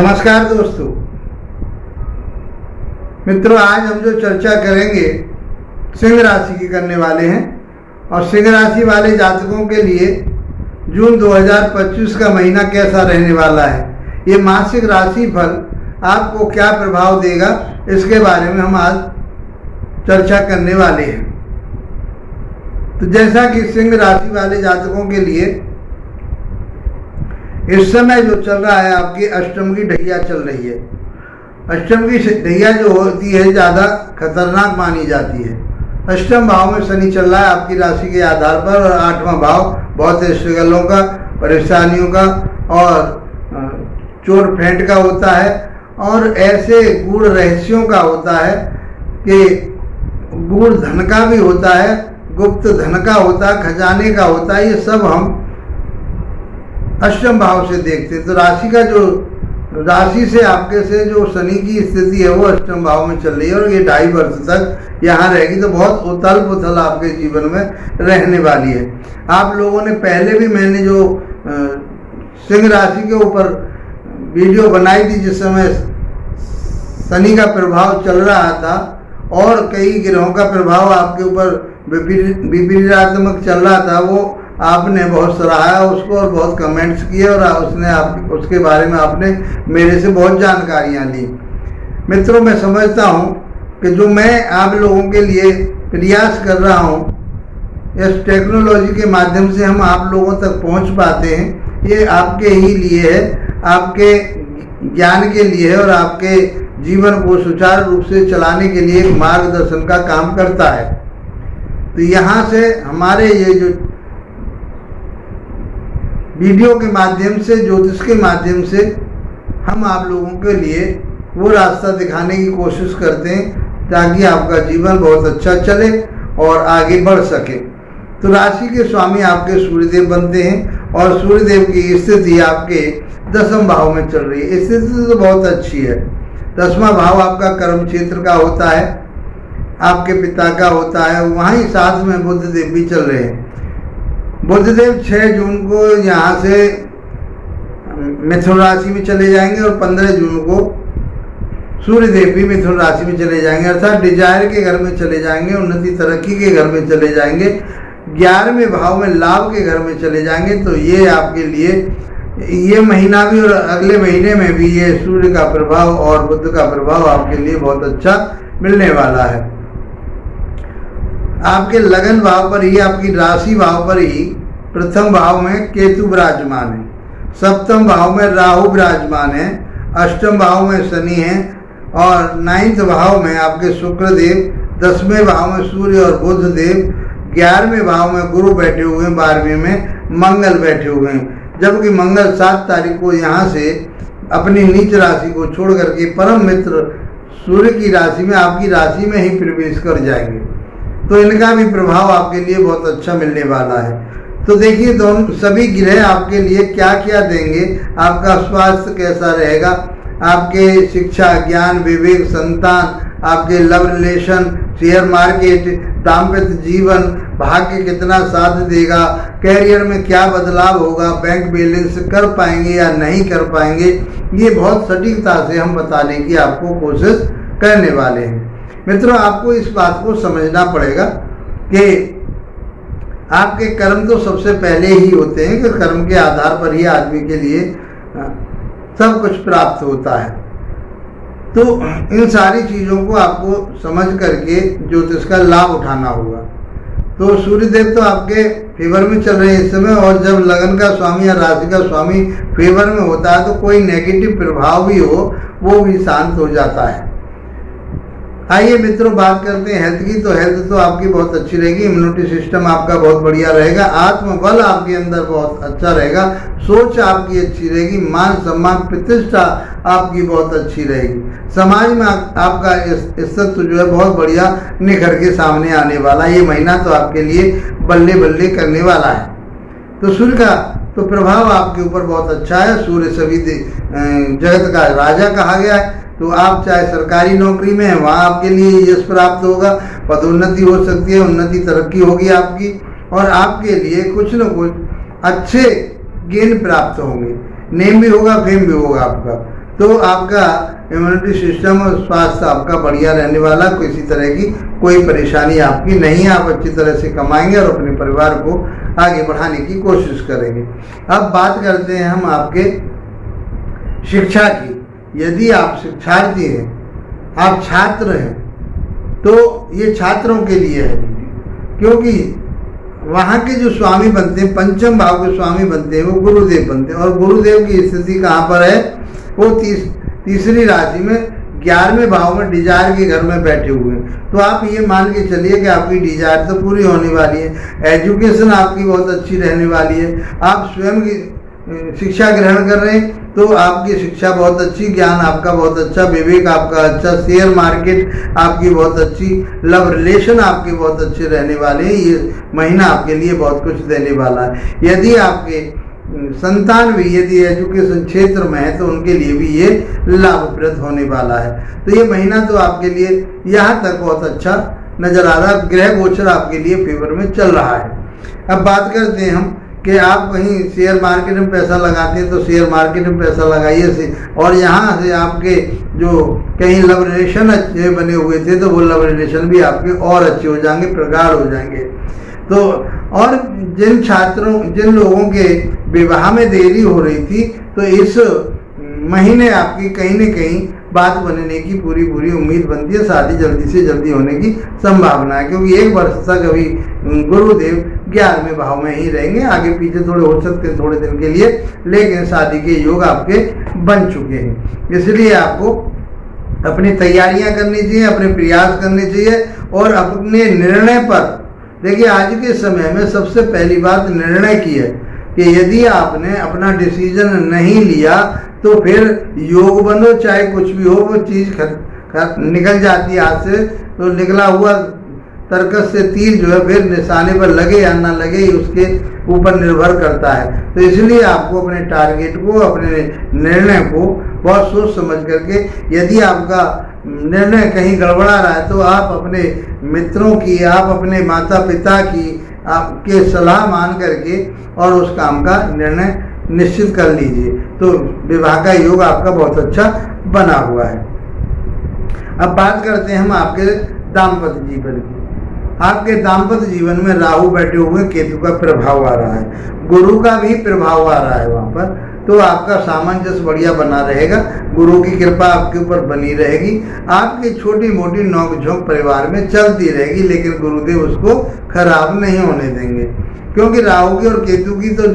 नमस्कार दोस्तों मित्रों, आज हम जो चर्चा करेंगे सिंह राशि की करने वाले हैं। और सिंह राशि वाले जातकों के लिए जून 2025 का महीना कैसा रहने वाला है, ये मासिक राशि फल आपको क्या प्रभाव देगा, इसके बारे में हम आज चर्चा करने वाले हैं। तो जैसा कि सिंह राशि वाले जातकों के लिए इस समय जो चल रहा है, आपकी अष्टम की ढैया चल रही है। अष्टम की ढैया जो होती है ज़्यादा खतरनाक मानी जाती है। अष्टम भाव में शनि चल रहा है आपकी राशि के आधार पर, और आठवां भाव बहुत स्ट्रगलों का, परेशानियों का और चोर फेंट का होता है, और ऐसे गूढ़ रहस्यों का होता है कि गूढ़ धन का भी होता है, गुप्त धन का होता है, खजाने का होता है। ये सब हम अष्टम भाव से देखते हैं। तो राशि से आपके से जो शनि की स्थिति है वो अष्टम भाव में चल रही है, और ये 2.5 वर्ष तक यहाँ रहेगी। तो बहुत उथल पुथल आपके जीवन में रहने वाली है। आप लोगों ने पहले भी मैंने जो सिंह राशि के ऊपर वीडियो बनाई थी, जिस समय शनि का प्रभाव चल रहा था और कई ग्रहों का प्रभाव आपके ऊपर विपरीतात्मक चल रहा था, वो आपने बहुत सराहा उसको और बहुत कमेंट्स किए, और उसके बारे में आपने मेरे से बहुत जानकारियाँ ली। मित्रों, मैं समझता हूँ कि जो मैं आप लोगों के लिए प्रयास कर रहा हूँ, इस टेक्नोलॉजी के माध्यम से हम आप लोगों तक पहुँच पाते हैं, ये आपके ही लिए है, आपके ज्ञान के लिए है, और आपके जीवन को सुचारू रूप से चलाने के लिए एक मार्गदर्शन का काम करता है। तो यहाँ से हमारे ये जो वीडियो के माध्यम से, ज्योतिष के माध्यम से हम आप लोगों के लिए वो रास्ता दिखाने की कोशिश करते हैं ताकि आपका जीवन बहुत अच्छा चले और आगे बढ़ सके। तो राशि के स्वामी आपके सूर्यदेव बनते हैं, और सूर्यदेव की स्थिति आपके 10वें भाव में चल रही है। स्थिति तो बहुत अच्छी है। 10वां भाव आपका कर्म क्षेत्र का होता है, आपके पिता का होता है। वहीं साथ में बुधदेव भी चल रहे हैं। बुधदेव 6 जून को यहाँ से मिथुन राशि में चले जाएंगे, और 15 जून को सूर्यदेव भी मिथुन राशि में चले जाएंगे, अर्थात डिजायर के घर में चले जाएंगे, उन्नति तरक्की के घर में चले जाएंगे, 11वें भाव में लाभ के घर में चले जाएंगे। तो ये आपके लिए ये महीना भी और अगले महीने में भी ये सूर्य का प्रभाव और बुध का प्रभाव आपके लिए बहुत अच्छा मिलने वाला है। आपके लगन भाव पर ही, आपकी राशि भाव पर ही प्रथम भाव में केतु विराजमान है, 7वें भाव में राहु विराजमान है, 8वें भाव में शनि है, और 9वें भाव में आपके शुक्रदेव, 10वें भाव में सूर्य और बुध देव, 11वें भाव में गुरु बैठे हुए हैं, 12वें में मंगल बैठे हुए हैं। जबकि मंगल 7 तारीख को यहाँ से अपनी नीच राशि को छोड़ करके परम मित्र सूर्य की राशि में, आपकी राशि में ही प्रवेश कर जाएंगे। तो इनका भी प्रभाव आपके लिए बहुत अच्छा मिलने वाला है। तो देखिए, दोनों सभी ग्रह आपके लिए क्या क्या देंगे, आपका स्वास्थ्य कैसा रहेगा, आपके शिक्षा, ज्ञान, विवेक, संतान, आपके लव रिलेशन, शेयर मार्केट, दाम्पत्य जीवन, भाग्य कितना साथ देगा, कैरियर में क्या बदलाव होगा, बैंक बैलेंस कर पाएंगे या नहीं कर पाएंगे, ये बहुत सटीकता से हम बताने की आपको कोशिश करने वाले हैं। मित्रों, आपको इस बात को समझना पड़ेगा कि आपके कर्म तो सबसे पहले ही होते हैं, कि कर्म के आधार पर ही आदमी के लिए सब कुछ प्राप्त होता है। तो इन सारी चीज़ों को आपको समझ करके ज्योतिष का लाभ उठाना होगा। तो सूर्यदेव तो आपके फेवर में चल रहे हैं इस समय, और जब लगन का स्वामी या राशि का स्वामी फेवर में होता है तो कोई नेगेटिव प्रभाव भी हो वो भी शांत हो जाता है। आइए मित्रों, बात करते हैं हेल्थ की। तो हेल्थ तो आपकी बहुत अच्छी रहेगी, इम्यूनिटी सिस्टम आपका बहुत बढ़िया रहेगा, आत्मबल आपके अंदर बहुत अच्छा रहेगा, सोच आपकी अच्छी रहेगी, मान सम्मान प्रतिष्ठा आपकी बहुत अच्छी रहेगी, समाज में आपका इज्जत जो है बहुत बढ़िया निखर के सामने आने वाला। ये महीना तो आपके लिए बल्ले बल्ले करने वाला है। तो सूर्य का तो प्रभाव आपके ऊपर बहुत अच्छा है। सूर्य सभी जगत का राजा कहा गया है। तो आप चाहे सरकारी नौकरी में हैं, वहाँ आपके लिए यश प्राप्त होगा, पदोन्नति हो सकती है, उन्नति तरक्की होगी आपकी, और आपके लिए कुछ न कुछ अच्छे गेन प्राप्त होंगे, नेम भी होगा, फेम भी होगा आपका। तो आपका इम्यूनिटी सिस्टम और स्वास्थ्य आपका बढ़िया रहने वाला, किसी तरह की कोई परेशानी आपकी नहीं है। आप अच्छी तरह से कमाएंगे और अपने परिवार को आगे बढ़ाने की कोशिश करेंगे। अब बात करते हैं हम आपके शिक्षा की। यदि आप शिक्षार्थी हैं, आप छात्र हैं, तो ये छात्रों के लिए है, क्योंकि वहाँ के जो स्वामी बनते हैं, पंचम भाव के स्वामी बनते हैं, वो गुरुदेव बनते हैं। और गुरुदेव की स्थिति कहाँ पर है? वो तीसरी राशि में 11वें भाव में डिजायर के घर में बैठे हुए हैं। तो आप ये मान के चलिए कि आपकी डिजायर तो पूरी होने वाली है। एजुकेशन आपकी बहुत अच्छी रहने वाली है। आप स्वयं की शिक्षा ग्रहण कर रहे हैं तो आपकी शिक्षा बहुत अच्छी, ज्ञान आपका बहुत अच्छा, विवेक आपका अच्छा, शेयर मार्केट आपकी बहुत अच्छी, लव रिलेशन आपके बहुत अच्छे रहने वाले हैं। ये महीना आपके लिए बहुत कुछ देने वाला है। यदि आपके संतान भी यदि एजुकेशन क्षेत्र में है तो उनके लिए भी ये लाभप्रद होने वाला है। तो ये महीना तो आपके लिए यहाँ तक बहुत अच्छा नजर आ रहा है। ग्रह गोचर आपके लिए फेवर में चल रहा है। अब बात करते हैं हम कि आप कहीं शेयर मार्केट में पैसा लगाते हैं तो शेयर मार्केट में पैसा लगाइए से, और यहाँ से आपके जो कहीं लव रिलेशन अच्छे बने हुए थे तो वो लव रिलेशन भी आपके और अच्छे हो जाएंगे, प्रगाढ़ हो जाएंगे। तो और जिन लोगों के विवाह में देरी हो रही थी तो इस महीने आपकी कहीं न कहीं बात बनने की पूरी उम्मीद बनती है। शादी जल्दी से जल्दी होने की संभावना है, क्योंकि 1 वर्ष तक अभी गुरुदेव 11वें भाव में ही रहेंगे। आगे पीछे थोड़े हो सकते हैं थोड़े दिन के लिए, लेकिन शादी के योग आपके बन चुके हैं। इसलिए आपको अपनी तैयारियां करनी चाहिए, अपने प्रयास करने चाहिए और अपने निर्णय पर देखिए। आज के समय में सबसे पहली बात निर्णय की है कि यदि आपने अपना डिसीजन नहीं लिया तो फिर योग बनो चाहे कुछ भी हो, वो चीज़ निकल जाती है हाथ से। तो निकला हुआ तर्कस से तीर जो है फिर निशाने पर लगे या ना लगे उसके ऊपर निर्भर करता है। तो इसलिए आपको अपने टारगेट को, अपने निर्णय को बहुत सोच समझ करके, यदि आपका निर्णय कहीं गड़बड़ा रहा है तो आप अपने मित्रों की, आप अपने माता पिता की आपके सलाह मान करके और उस काम का निर्णय निश्चित कर लीजिए। तो विवाह का योग आपका बहुत अच्छा बना हुआ है। अब बात करते हैं हम आपके दाम्पत्य जीवन की। आपके दाम्पत्य जीवन में राहु बैठे हुए, केतु का प्रभाव आ रहा है, गुरु का भी प्रभाव आ रहा है वहाँ पर। तो आपका सामंजस्य बढ़िया बना रहेगा, गुरु की कृपा आपके ऊपर बनी रहेगी। आपकी छोटी मोटी नोकझोंक परिवार में चलती रहेगी, लेकिन गुरुदेव उसको खराब नहीं होने देंगे, क्योंकि राहु की और केतु की तो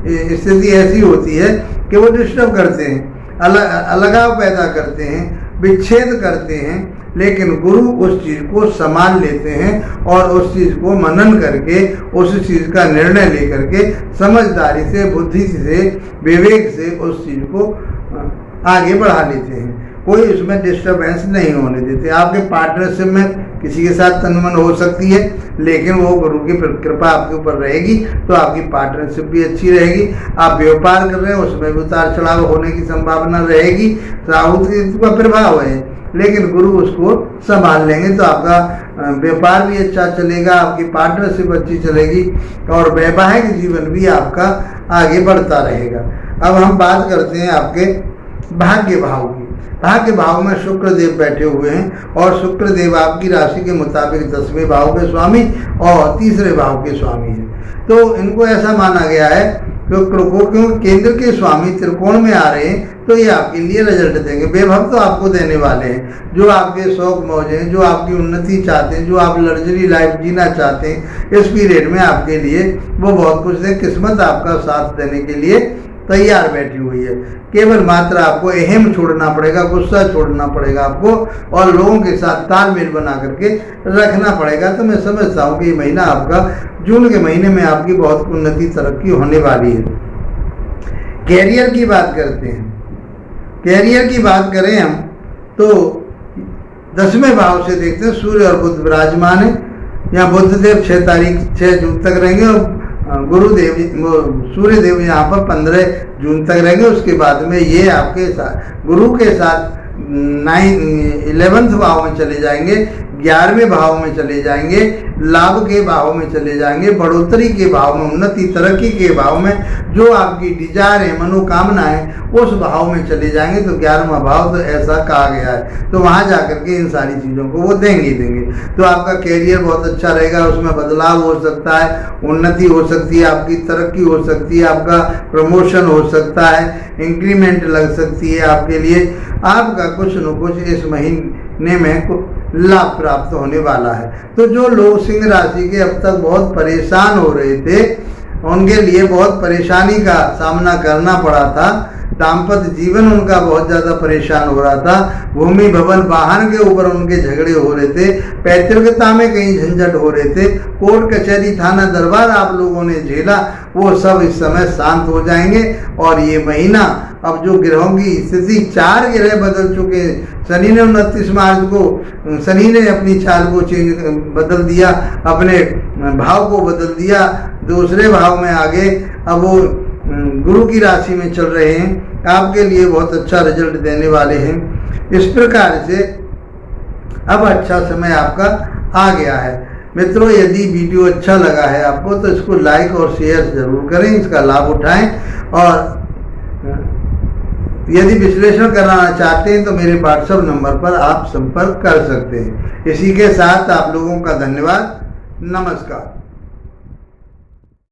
स्थिति ऐसी होती है कि वो डिस्टर्ब करते हैं, अलगाव पैदा करते हैं, विच्छेद करते हैं। लेकिन गुरु उस चीज़ को संभाल लेते हैं और उस चीज़ को मनन करके, उस चीज़ का निर्णय लेकर के समझदारी से, बुद्धि से, विवेक से उस चीज़ को आगे बढ़ा लेते हैं। कोई उसमें डिस्टर्बेंस नहीं होने देते। आपके पार्टनरशिप में किसी के साथ तनमन हो सकती है, लेकिन वो गुरु की कृपा आपके ऊपर रहेगी तो आपकी पार्टनरशिप भी अच्छी रहेगी। आप व्यापार कर रहे हैं उसमें भी उतार चढ़ाव होने की संभावना रहेगी। राहु का प्रभाव है, लेकिन गुरु उसको संभाल लेंगे तो आपका व्यापार भी अच्छा चलेगा, आपकी पार्टनरशिप अच्छी चलेगी और वैवाहिक जीवन भी आपका आगे बढ़ता रहेगा। अब हम बात करते हैं आपके भाग्य भाव की। भाग्य भाव में शुक्र देव बैठे हुए हैं और शुक्र देव आपकी राशि के मुताबिक 10वें भाव के स्वामी और तीसरे भाव के स्वामी हैं। तो इनको ऐसा माना गया है शुक्र को, क्योंकि केंद्र के स्वामी त्रिकोण में आ रहे हैं तो ये आपके लिए रिजल्ट देंगे। वैभव तो आपको देने वाले हैं, जो आपके शौक मौज हैं, जो आपकी उन्नति चाहते हैं, जो आप लग्जरी लाइफ जीना चाहते हैं, इस पीरियड में आपके लिए वो बहुत कुछ है। किस्मत आपका साथ देने के लिए तैयार बैठी हुई है। केवल मात्र आपको अहम छोड़ना पड़ेगा, गुस्सा छोड़ना पड़ेगा आपको और लोगों के साथ तालमेल बना करके रखना पड़ेगा। तो मैं समझता हूँ कि ये महीना आपका, जून के महीने में आपकी बहुत उन्नति तरक्की होने वाली है। कैरियर की बात करते हैं। कैरियर की बात करें हम तो 10वें भाव से देखते हैं सूर्य और बुध विराजमान है। यहाँ बुधदेव 6 जून तक रहेंगे और गुरुदेव सूर्य देव यहाँ पर 15 जून तक रहेंगे। उसके बाद में ये आपके साथ गुरु के साथ 11वें भाव में चले जाएंगे, 11वें भाव में चले जाएंगे, लाभ के भाव में चले जाएंगे, बढ़ोतरी के भाव में, उन्नति तरक्की के भाव में, जो आपकी डिजायर है, मनोकामना है, उस भाव में चले जाएंगे। तो 11वां भाव तो ऐसा कहा गया है, तो वहाँ जाकर के इन सारी चीज़ों को वो देंगे। तो आपका कैरियर बहुत अच्छा रहेगा, उसमें बदलाव हो सकता है, उन्नति हो सकती है, आपकी तरक्की हो सकती है, आपका प्रमोशन हो सकता है, इंक्रीमेंट लग सकती है आपके लिए। आपका कुछ न कुछ इस महीने में लाभ प्राप्त होने वाला है। तो जो लोग सिंह राशि के अब तक बहुत परेशान हो रहे थे, उनके लिए बहुत परेशानी का सामना करना पड़ा था, दाम्पत्य जीवन उनका बहुत ज़्यादा परेशान हो रहा था, भूमि भवन वाहन के ऊपर उनके झगड़े हो रहे थे, पैतृकता में कहीं झंझट हो रहे थे, कोर्ट कचहरी थाना दरबार आप लोगों ने झेला, वो सब इस समय शांत हो जाएंगे। और ये महीना अब जो ग्रहों की स्थिति, 4 ग्रह बदल चुके हैं। शनि ने 29 मार्च को शनि ने अपनी चाल को बदल दिया, अपने भाव को बदल दिया, दूसरे भाव में आगे अब वो गुरु की राशि में चल रहे हैं, आपके लिए बहुत अच्छा रिजल्ट देने वाले हैं। इस प्रकार से अब अच्छा समय आपका आ गया है। मित्रों, यदि वीडियो अच्छा लगा है आपको तो इसको लाइक और शेयर जरूर करें, इसका लाभ उठाएं। और यदि विश्लेषण कराना चाहते हैं तो मेरे व्हाट्सएप नंबर पर आप संपर्क कर सकते हैं। इसी के साथ आप लोगों का धन्यवाद, नमस्कार।